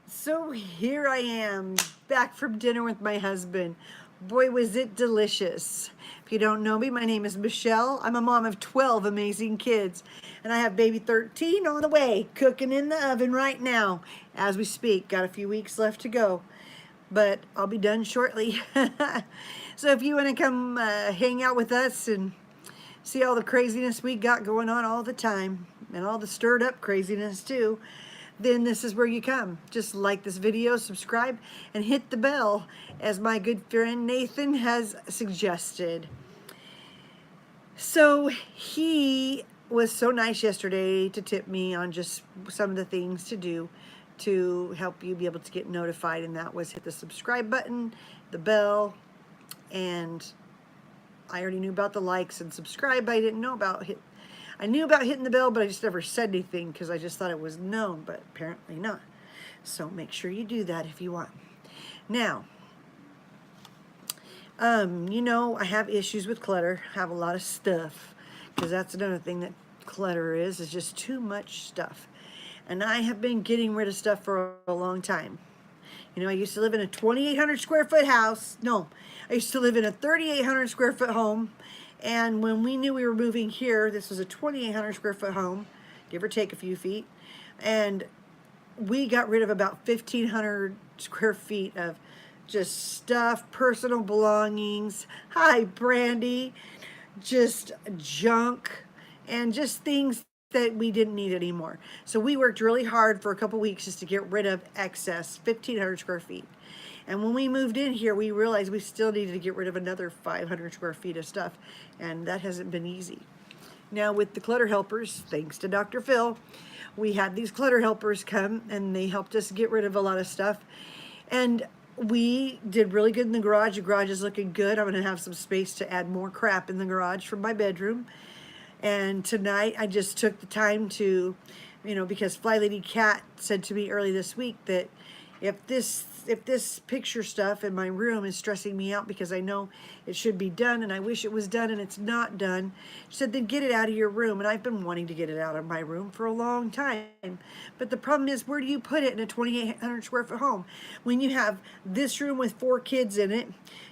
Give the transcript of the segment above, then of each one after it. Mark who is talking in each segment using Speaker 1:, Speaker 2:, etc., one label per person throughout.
Speaker 1: So here I am, back from dinner with my husband. Boy, was it delicious. If you don't know me, my name is Michelle. I'm a mom of 12 amazing kids, and I have baby 13 on the way, cooking in the oven right now as we speak. Got a few weeks left to go, but I'll be done shortly. So if you want to come hang out with us and see all the craziness we got going on all the time, and all the stirred up craziness too, then this is where you come. Just like this video, subscribe, and hit the bell, as my good friend Nathan has suggested. So he was so nice yesterday to tip me on just some of the things to do to help you be able to get notified, and that was hit the subscribe button, the bell, and I already knew about the likes and subscribe. I didn't know about I knew about hitting the bell, but I just never said anything because I just thought it was known, but apparently not. So make sure you do that if you want. Now, I have issues with clutter. I have a lot of stuff, because that's another thing that clutter is just too much stuff. And I have been getting rid of stuff for a long time. I used to live in a 2,800 square foot house. No, I used to live in a 3,800 square foot home. And when we knew we were moving here, this was a 2,800 square foot home, give or take a few feet. And we got rid of about 1,500 square feet of just stuff, personal belongings. Hi, Brandy. Just junk and just things that we didn't need anymore. So we worked really hard for a couple weeks just to get rid of excess 1,500 square feet. And when we moved in here, we realized we still needed to get rid of another 500 square feet of stuff, and that hasn't been easy. Now with the clutter helpers, thanks to Dr. Phil, we had these clutter helpers come and they helped us get rid of a lot of stuff. And we did really good in the garage. The garage is looking good. I'm going to have some space to add more crap in the garage from my bedroom. And tonight I just took the time to, because Fly Lady Cat said to me early this week that if this picture stuff in my room is stressing me out because I know it should be done and I wish it was done and it's not done, she said, then get it out of your room. And I've been wanting to get it out of my room for a long time. But the problem is, where do you put it in a 2,800 square foot home? When you have this room with 4 kids in it,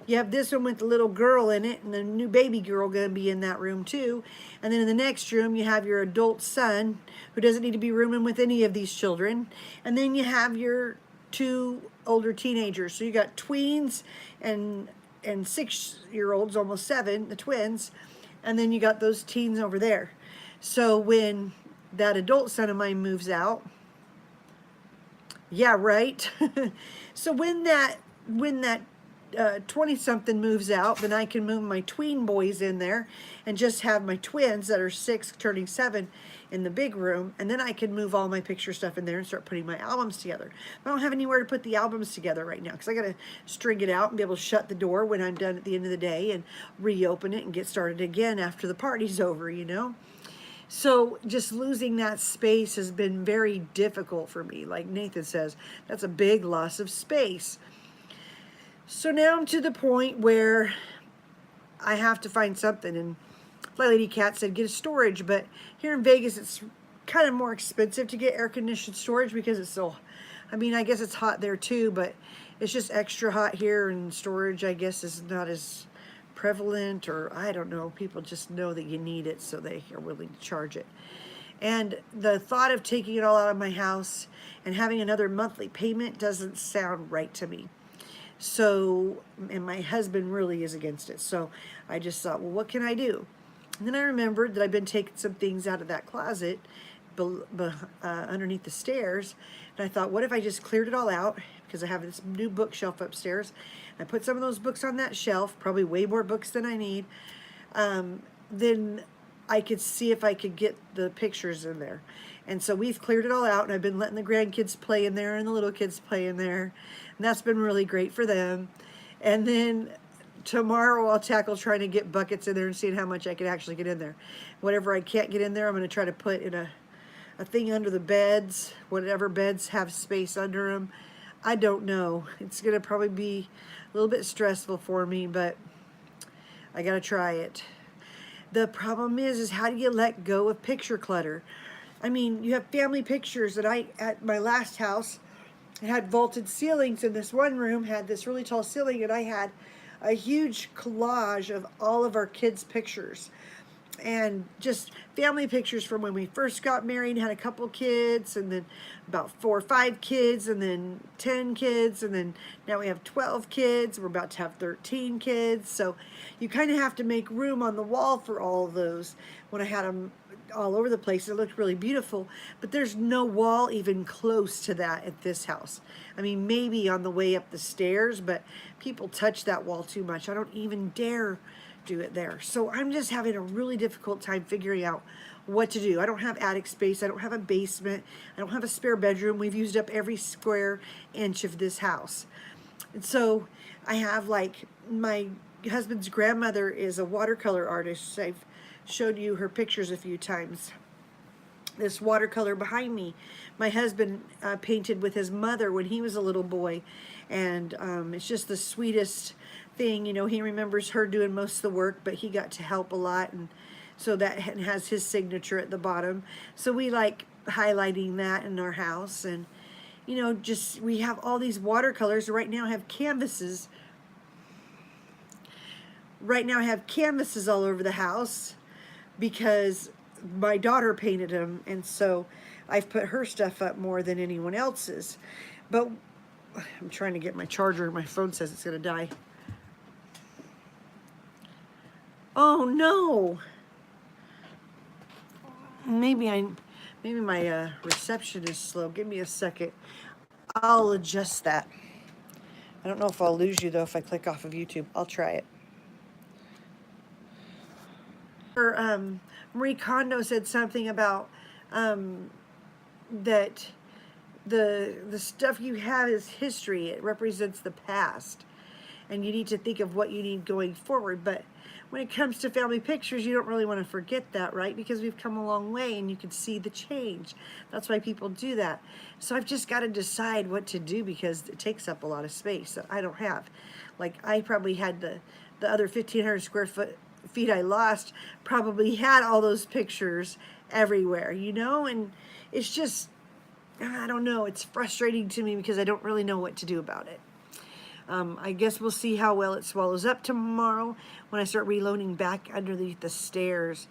Speaker 1: you have this one with the little girl in it, and the new baby girl going to be in that room too. And then in the next room, you have your adult son, who doesn't need to be rooming with any of these children. And then you have your 2 older teenagers. So you got tweens and 6-year-olds, almost 7, the twins. And then you got those teens over there. So when that adult son of mine moves out, yeah, right. So when that 20-something moves out, then I can move my tween boys in there and just have my twins that are 6 turning 7 in the big room, and then I can move all my picture stuff in there and start putting my albums together. I don't have anywhere to put the albums together right now because I got to string it out and be able to shut the door when I'm done at the end of the day and reopen it and get started again after the party's over. So just losing that space has been very difficult for me. Like Nathan says, that's a big loss of space. So now I'm to the point where I have to find something. And Fly Lady Cat said get a storage, but here in Vegas it's kind of more expensive to get air-conditioned storage because it's so, I guess it's hot there too, but it's just extra hot here, and storage, I guess, is not as prevalent, or I don't know. People just know that you need it, so they are willing to charge it. And the thought of taking it all out of my house and having another monthly payment doesn't sound right to me. So, and my husband really is against it. So I just thought, well, what can I do? And then I remembered that I've been taking some things out of that closet underneath the stairs. And I thought, what if I just cleared it all out? Because I have this new bookshelf upstairs. I put some of those books on that shelf, probably way more books than I need. Then I could see if I could get the pictures in there. And so we've cleared it all out, and I've been letting the grandkids play in there and the little kids play in there. And that's been really great for them. And then tomorrow I'll tackle trying to get buckets in there and seeing how much I can actually get in there. Whatever I can't get in there, I'm going to try to put in a thing under the beds, whatever beds have space under them. I don't know. It's going to probably be a little bit stressful for me, but I got to try it. The problem is how do you let go of picture clutter? You have family pictures that at my last house, It had vaulted ceilings, and this one room had this really tall ceiling, and I had a huge collage of all of our kids' pictures and just family pictures from when we first got married, had a couple kids, and then about 4 or 5 kids, and then 10 kids, and then now we have 12 kids. We're about to have 13 kids. So you kind of have to make room on the wall for all of those. When I had them all over the place, it looked really beautiful, but there's no wall even close to that at this house. I mean, maybe on the way up the stairs, but people touch that wall too much. I don't even dare do it there. So I'm just having a really difficult time figuring out what to do. I don't have attic space. I don't have a basement. I don't have a spare bedroom. We've used up every square inch of this house. And so I have, like, my husband's grandmother is a watercolor artist. I've showed you her pictures a few times. This watercolor behind me, my husband painted with his mother when he was a little boy, and it's just the sweetest thing. You know, he remembers her doing most of the work, but he got to help a lot, and so that has his signature at the bottom. So we like highlighting that in our house, and you know, just we have all these watercolors. Right now I have canvases. Right now I have canvases all over the house because my daughter painted them, and so I've put her stuff up more than anyone else's. But I'm trying to get my charger. My phone says it's going to die. Oh no! Maybe my reception is slow. Give me a second. I'll adjust that. I don't know if I'll lose you though if I click off of YouTube. I'll try it. Marie Kondo said something about that the stuff you have is history. It represents the past, and you need to think of what you need going forward. But when it comes to family pictures, you don't really want to forget that, right? Because we've come a long way, and you can see the change. That's why people do that. So I've just got to decide what to do because it takes up a lot of space that I don't have. Like, I probably had the other 1,500 square feet I lost probably had all those pictures everywhere, you know? And it's just, I don't know, it's frustrating to me because I don't really know what to do about it. I guess we'll see how well it swallows up tomorrow when I start reloading back underneath the stairs.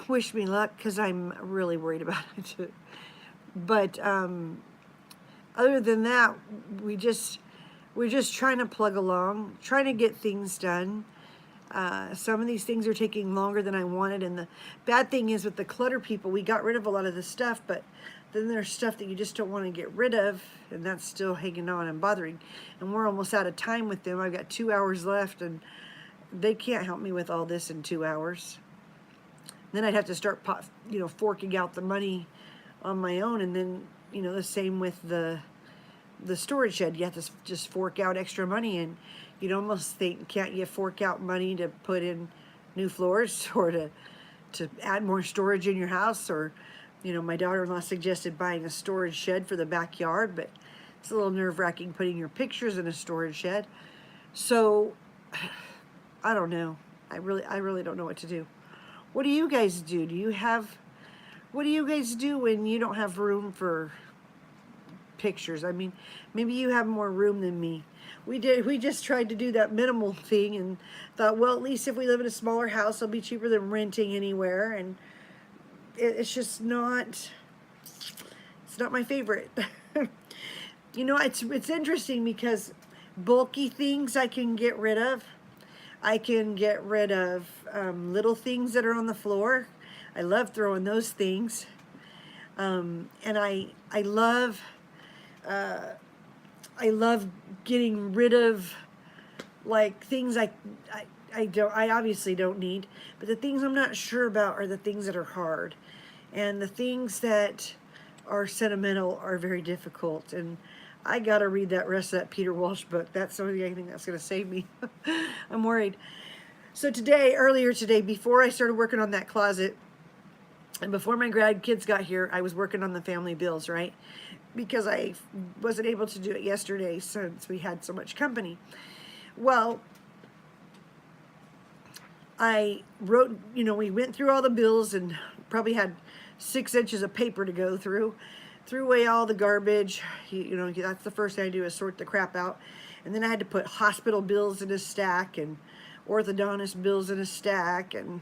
Speaker 1: Wish me luck because I'm really worried about it. But other than that, we're just trying to plug along, trying to get things done. Some of these things are taking longer than I wanted, and the bad thing is with the clutter people, we got rid of a lot of the stuff, but then there's stuff that you just don't want to get rid of, and that's still hanging on and bothering. And we're almost out of time with them. I've got 2 hours left, and they can't help me with all this in 2 hours. Then I'd have to start, forking out the money on my own, and then, the same with the storage shed. You have to just fork out extra money, and you'd almost think, can't you fork out money to put in new floors or to add more storage in your house? Or, my daughter-in-law suggested buying a storage shed for the backyard, but it's a little nerve-wracking putting your pictures in a storage shed. So, I don't know. I really don't know what to do. What do you guys do? What do you guys do when you don't have room for pictures? I mean, maybe you have more room than me. We just tried to do that minimal thing and thought, well, at least if we live in a smaller house, it'll be cheaper than renting anywhere. And it's just not, it's not my favorite. It's interesting because bulky things I can get rid of. I can get rid of little things that are on the floor. I love throwing those things. And I love getting rid of, like, things I obviously don't need, but the things I'm not sure about are the things that are hard, and the things that are sentimental are very difficult. And I gotta read that rest of that Peter Walsh book. That's the only thing that's gonna save me. I'm worried. So earlier today, before I started working on that closet, and before my grandkids got here, I was working on the family bills, right? Because I wasn't able to do it yesterday since we had so much company. Well, I wrote, we went through all the bills and probably had 6 inches of paper to go through. threw away all the garbage. You know, that's the first thing I do is sort the crap out. And then I had to put hospital bills in a stack and orthodontist bills in a stack and,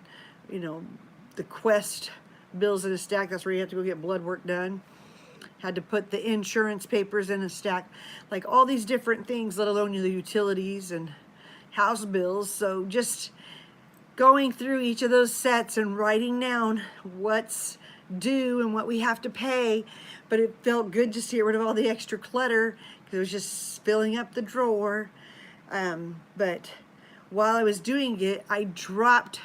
Speaker 1: you know, the Quest bills in a stack. That's where you have to go get blood work done. Had to put the insurance papers in a stack. Like all these different things, let alone the utilities and house bills. So just going through each of those sets and writing down what's due and what we have to pay. But it felt good just to get rid of all the extra clutter because it was just filling up the drawer. But while I was doing it, I dropped,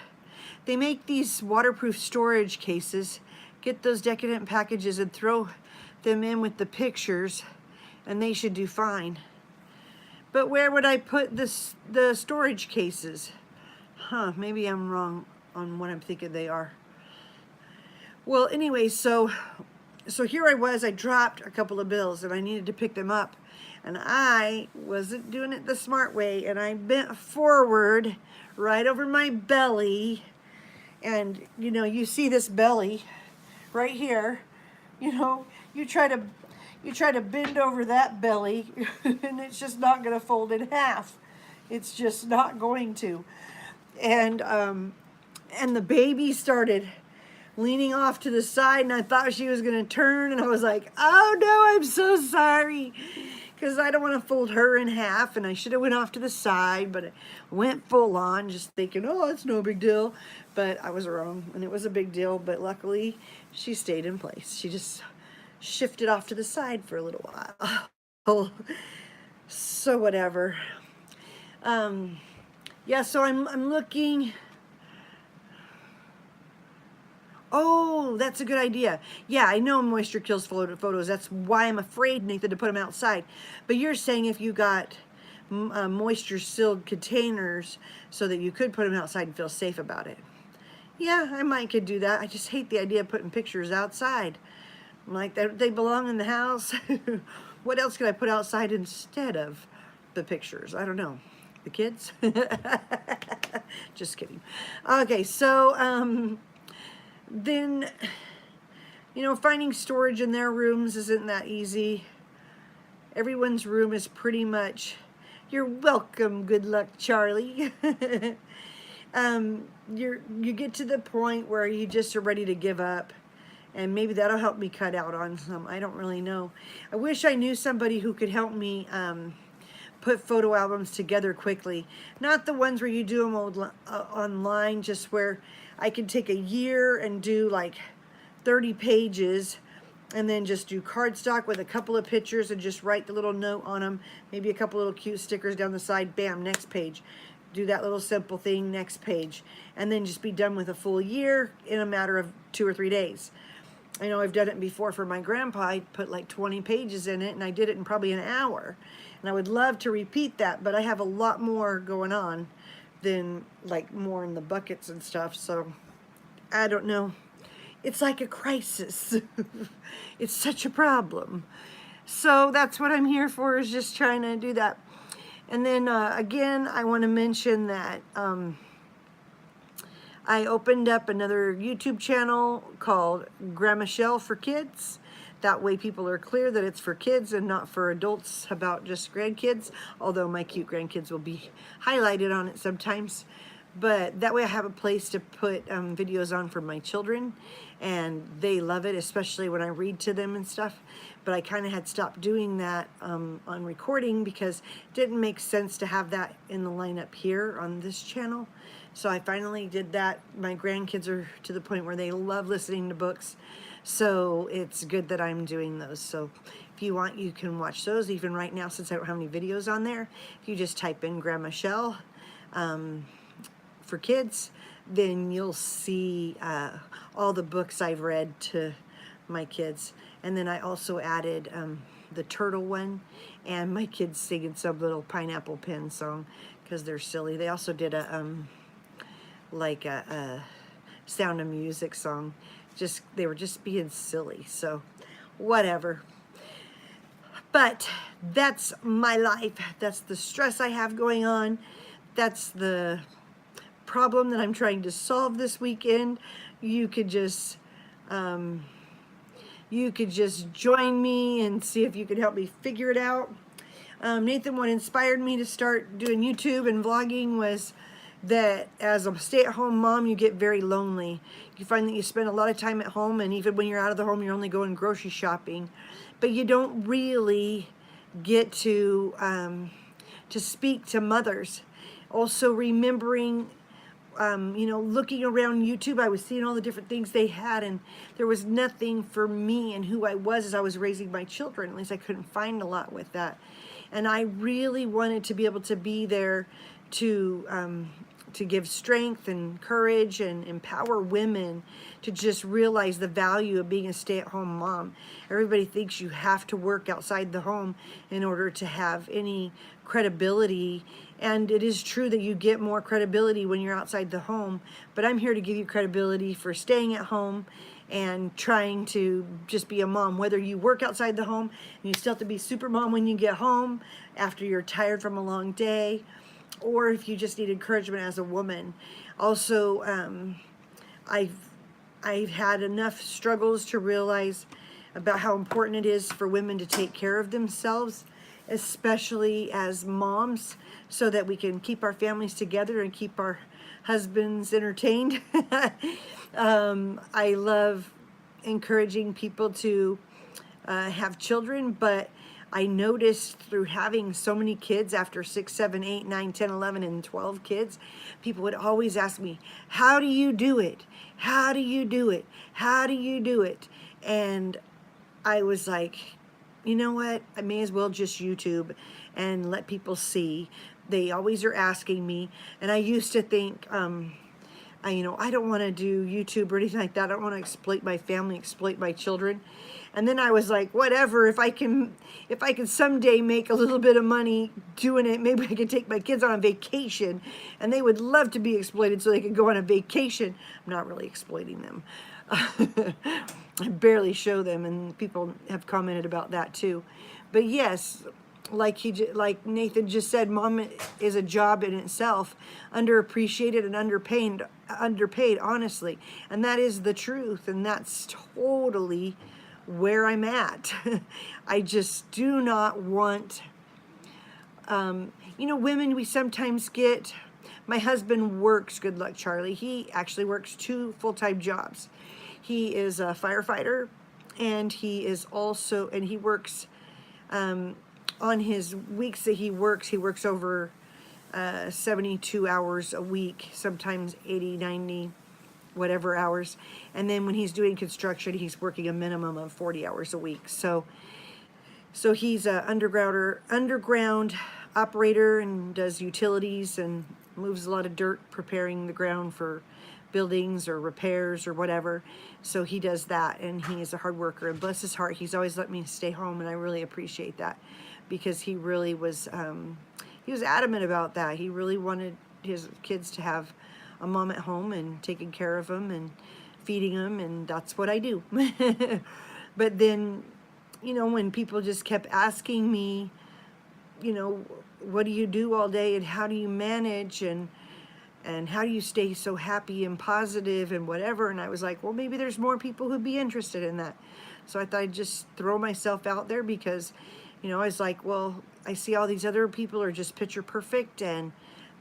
Speaker 1: they make these waterproof storage cases. Get those Decadent packages and throw them in with the pictures and they should do fine. But where would I put the storage cases? Maybe I'm wrong on what I'm thinking they are. Well, anyway, so here I was, I dropped a couple of bills and I needed to pick them up. And I wasn't doing it the smart way, and I bent forward right over my belly. And, you know, you see this belly right here. You know, you try to bend over that belly and it's just not going to fold in half. It's just not going to. And the baby started leaning off to the side, and I thought she was going to turn, and I was like, oh no, I'm so sorry, because I don't want to fold her in half, and I should have went off to the side, but I went full on, just thinking, oh, it's no big deal, but I was wrong, and it was a big deal, but luckily, she stayed in place. She just shifted off to the side for a little while. Oh, so whatever. Yeah, so I'm looking. Oh, that's a good idea. Yeah, I know moisture kills photos. That's why I'm afraid, Nathan, to put them outside. But you're saying if you got moisture-sealed containers so that you could put them outside and feel safe about it. Yeah, I might could do that. I just hate the idea of putting pictures outside. I'm like, they belong in the house. What else could I put outside instead of the pictures? I don't know. The kids? Just kidding. Okay, so then, you know, finding storage in their rooms isn't that easy. Everyone's room is pretty much, you're welcome, good luck, Charlie. You get to the point where you just are ready to give up, and maybe that'll help me cut out on some. I don't really know. I wish I knew somebody who could help me put photo albums together quickly. Not the ones where you do them online, just where I can take a year and do like 30 pages and then just do cardstock with a couple of pictures and just write the little note on them, maybe a couple little cute stickers down the side, bam, next page. Do that little simple thing, next page. And then just be done with a full year in a matter of 2 or 3 days. I know I've done it before for my grandpa. I put like 20 pages in it and I did it in probably an hour. And I would love to repeat that, but I have a lot more going on than like more in the buckets and stuff. So I don't know. It's like a crisis. It's such a problem. So that's what I'm here for, is just trying to do that. And then again, I want to mention that I opened up another YouTube channel called Grandma Shell for Kids. That way people are clear that it's for kids and not for adults about just grandkids, although my cute grandkids will be highlighted on it sometimes. But that way I have a place to put videos on for my children, and they love it, especially when I read to them and stuff. But I kind of had stopped doing that on recording because it didn't make sense to have that in the lineup here on this channel. So I finally did that. My grandkids are to the point where they love listening to books. So it's good that I'm doing those. So if you want, you can watch those even right now, since I don't have any videos on there. If you just type in Grandma Shell for kids, then you'll see all the books I've read to my kids. And then I also added the turtle one, and my kids singing some little Pineapple Pen song because they're silly. They also did a like a Sound of Music song. They were just being silly, so whatever. But that's my life. That's the stress I have going on. That's the problem that I'm trying to solve this weekend. You could just you could just join me and see if you could help me figure it out. Nathan, what inspired me to start doing YouTube and vlogging was that as a stay-at-home mom, you get very lonely. You find that you spend a lot of time at home, and even when you're out of the home, you're only going grocery shopping. But you don't really get to speak to mothers. Also remembering, you know, looking around YouTube, I was seeing all the different things they had, and there was nothing for me and who I was as I was raising my children. At least I couldn't find a lot with that. And I really wanted to be able to be there to give strength and courage and empower women to just realize the value of being a stay-at-home mom. Everybody thinks you have to work outside the home in order to have any credibility, and it is true that you get more credibility when you're outside the home, but I'm here to give you credibility for staying at home and trying to just be a mom, whether you work outside the home and you still have to be super mom when you get home after you're tired from a long day, or if you just need encouragement as a woman. Also, I've had enough struggles to realize about how important it is for women to take care of themselves, especially as moms, so that we can keep our families together and keep our husbands entertained. I love encouraging people to have children, but I noticed through having so many kids, after 6, 7, 8, 9, 10, 11, and 12 kids, people would always ask me, how do you do it? How do you do it? How do you do it? And I was like, you know what? I may as well just YouTube and let people see. They always are asking me. And I used to think, you know, I don't want to do YouTube or anything like that. I don't want to exploit my family, exploit my children. And then I was like, whatever, if I can someday make a little bit of money doing it, maybe I can take my kids on a vacation, and they would love to be exploited so they could go on a vacation. I'm not really exploiting them. I barely show them, and people have commented about that too. But yes, like Nathan just said, mom is a job in itself, underappreciated and underpaid, honestly. And that is the truth, and that's totally where I'm at. I just do not want, you know, women, we sometimes get, my husband works, good luck Charlie, he actually works 2 full-time jobs. He is a firefighter, and he is also, and he works, on his weeks that he works over 72 hours a week, sometimes 80, 90, whatever hours. And then when he's doing construction, he's working a minimum of 40 hours a week. So he's a underground operator and does utilities and moves a lot of dirt, preparing the ground for buildings or repairs or whatever. So he does that, and he is a hard worker, and bless his heart, he's always let me stay home, and I really appreciate that, because he really was adamant about that. He really wanted his kids to have a mom at home and taking care of them and feeding them, and that's what I do. But then, you know, when people just kept asking me, you know, what do you do all day, and how do you manage, and how do you stay so happy and positive and whatever, and I was like, well, maybe there's more people who'd be interested in that. So I thought I'd just throw myself out there, because, you know, I was like, well, I see all these other people are just picture perfect, and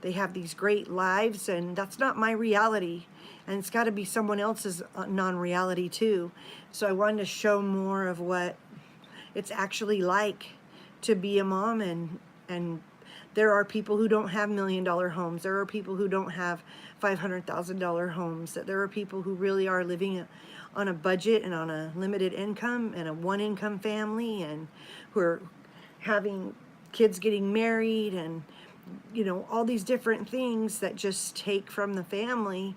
Speaker 1: they have these great lives, and that's not my reality, and it's got to be someone else's non-reality too. So I wanted to show more of what it's actually like to be a mom, and there are people who don't have $1 million homes. There are people who don't have $500,000 homes. That there are people who really are living on a budget and on a limited income, and a one-income family, and who are having kids getting married, and, you know, all these different things that just take from the family.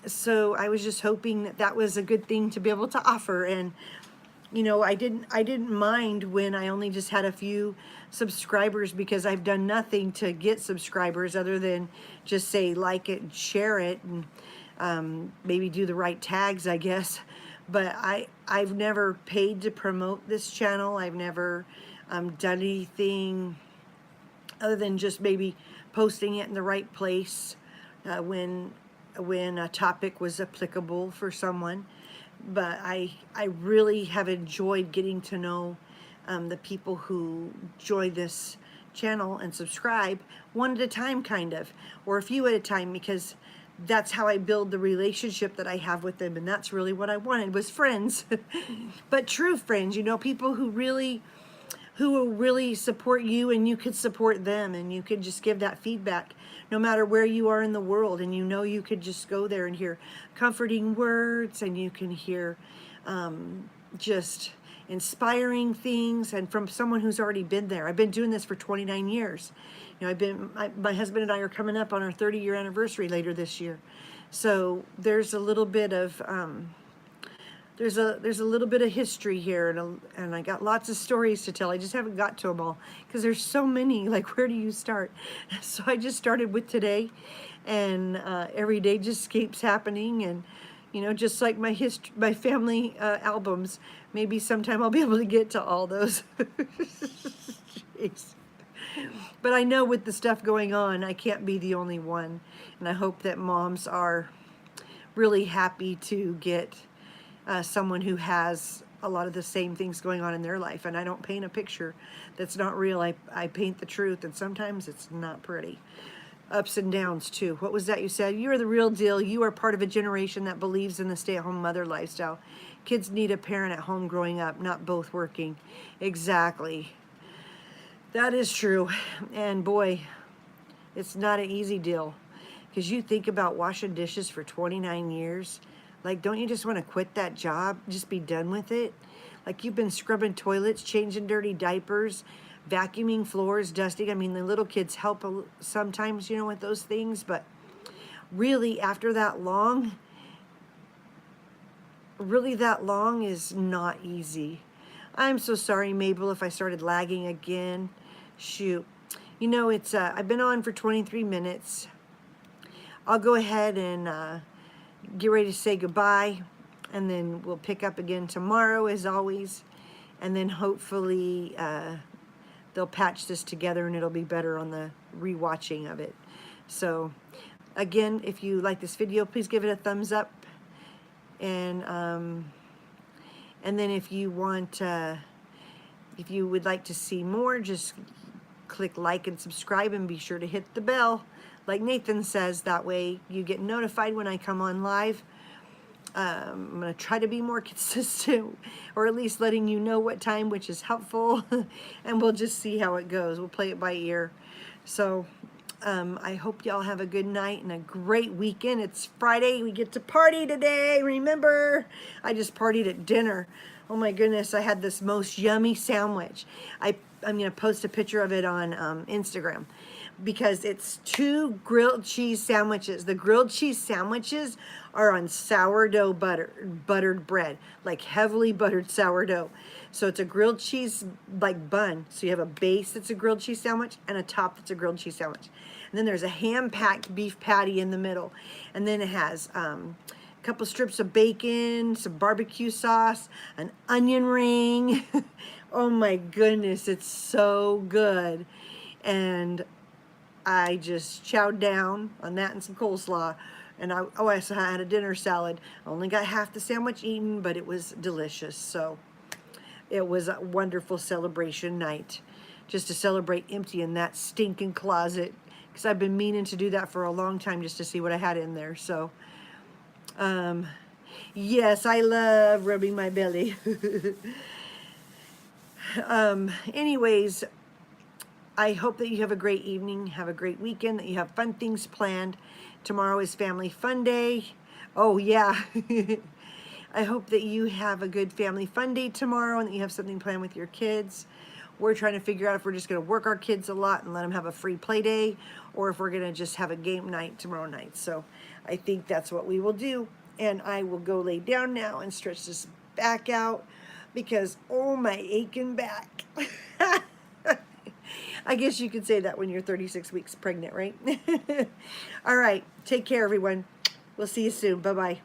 Speaker 1: So I was just hoping that that was a good thing to be able to offer. And, you know, I didn't mind when I only just had a few subscribers, because I've done nothing to get subscribers other than just say like it and share it, and maybe do the right tags, I guess. But I've never paid to promote this channel. I've never done anything other than just maybe posting it in the right place when a topic was applicable for someone. but I really have enjoyed getting to know the people who join this channel and subscribe one at a time, kind of, or a few at a time, because that's how I build the relationship that I have with them, and that's really what I wanted, was friends. But true friends, you know, people who will really support you, and you could support them, and you could just give that feedback no matter where you are in the world. And you know, you could just go there and hear comforting words, and you can hear just inspiring things, and from someone who's already been there. I've been doing this for 29 years. You know, my husband and I are coming up on our 30-year anniversary later this year. So there's a little bit of there's a little bit of history here, and I got lots of stories to tell. I just haven't got to them all because there's so many. Like, where do you start? So I just started with today, and every day just keeps happening. And you know, just like my family albums, maybe sometime I'll be able to get to all those. Jeez. But I know with the stuff going on, I can't be the only one, and I hope that moms are really happy to get someone who has a lot of the same things going on in their life. And I don't paint a picture that's not real. I paint the truth, and sometimes it's not pretty. Ups and downs too. What was that you said? You're the real deal. You are part of a generation that believes in the stay-at-home mother lifestyle. Kids need a parent at home growing up, not both working. Exactly. That is true. And boy, it's not an easy deal, because you think about washing dishes for 29 years. Like, don't you just want to quit that job? Just be done with it? Like, you've been scrubbing toilets, changing dirty diapers, vacuuming floors, dusting. I mean, the little kids help sometimes, you know, with those things. But really, after that long, really that long is not easy. I'm so sorry, Mabel, if I started lagging again. Shoot. You know, it's I've been on for 23 minutes. I'll go ahead and get ready to say goodbye, and then we'll pick up again tomorrow as always, and then hopefully they'll patch this together and it'll be better on the rewatching of it. So again, if you like this video, please give it a thumbs up, and then if you want if you would like to see more, just click like and subscribe, and be sure to hit the bell like Nathan says. That way you get notified when I come on live. I'm going to try to be more consistent, or at least letting you know what time, which is helpful. And we'll just see how it goes. We'll play it by ear. So I hope y'all have a good night and a great weekend. It's Friday. We get to party today. Remember, I just partied at dinner. Oh my goodness, I had this most yummy sandwich. I'm going to post a picture of it on Instagram, because it's 2 grilled cheese sandwiches. The grilled cheese sandwiches are on sourdough buttered bread, like heavily buttered sourdough. So it's a grilled cheese like bun. So you have a base that's a grilled cheese sandwich and a top that's a grilled cheese sandwich. And then there's a ham-packed beef patty in the middle. And then it has a couple strips of bacon, some barbecue sauce, an onion ring. Oh my goodness, it's so good. And I just chowed down on that and some coleslaw. And I also had a dinner salad. I only got half the sandwich eaten, but it was delicious. So it was a wonderful celebration night, just to celebrate emptying that stinking closet, because I've been meaning to do that for a long time, just to see what I had in there. So yes, I love rubbing my belly. Anyways, I hope that you have a great evening, have a great weekend, that you have fun things planned. Tomorrow is Family Fun Day. Oh yeah. I hope that you have a good Family Fun Day tomorrow, and that you have something planned with your kids. We're trying to figure out if we're just going to work our kids a lot and let them have a free play day, or if we're going to just have a game night tomorrow night. So I think that's what we will do. And I will go lay down now and stretch this back out, because oh, my aching back. I guess you could say that when you're 36 weeks pregnant, right? All right. Take care, everyone. We'll see you soon. Bye-bye.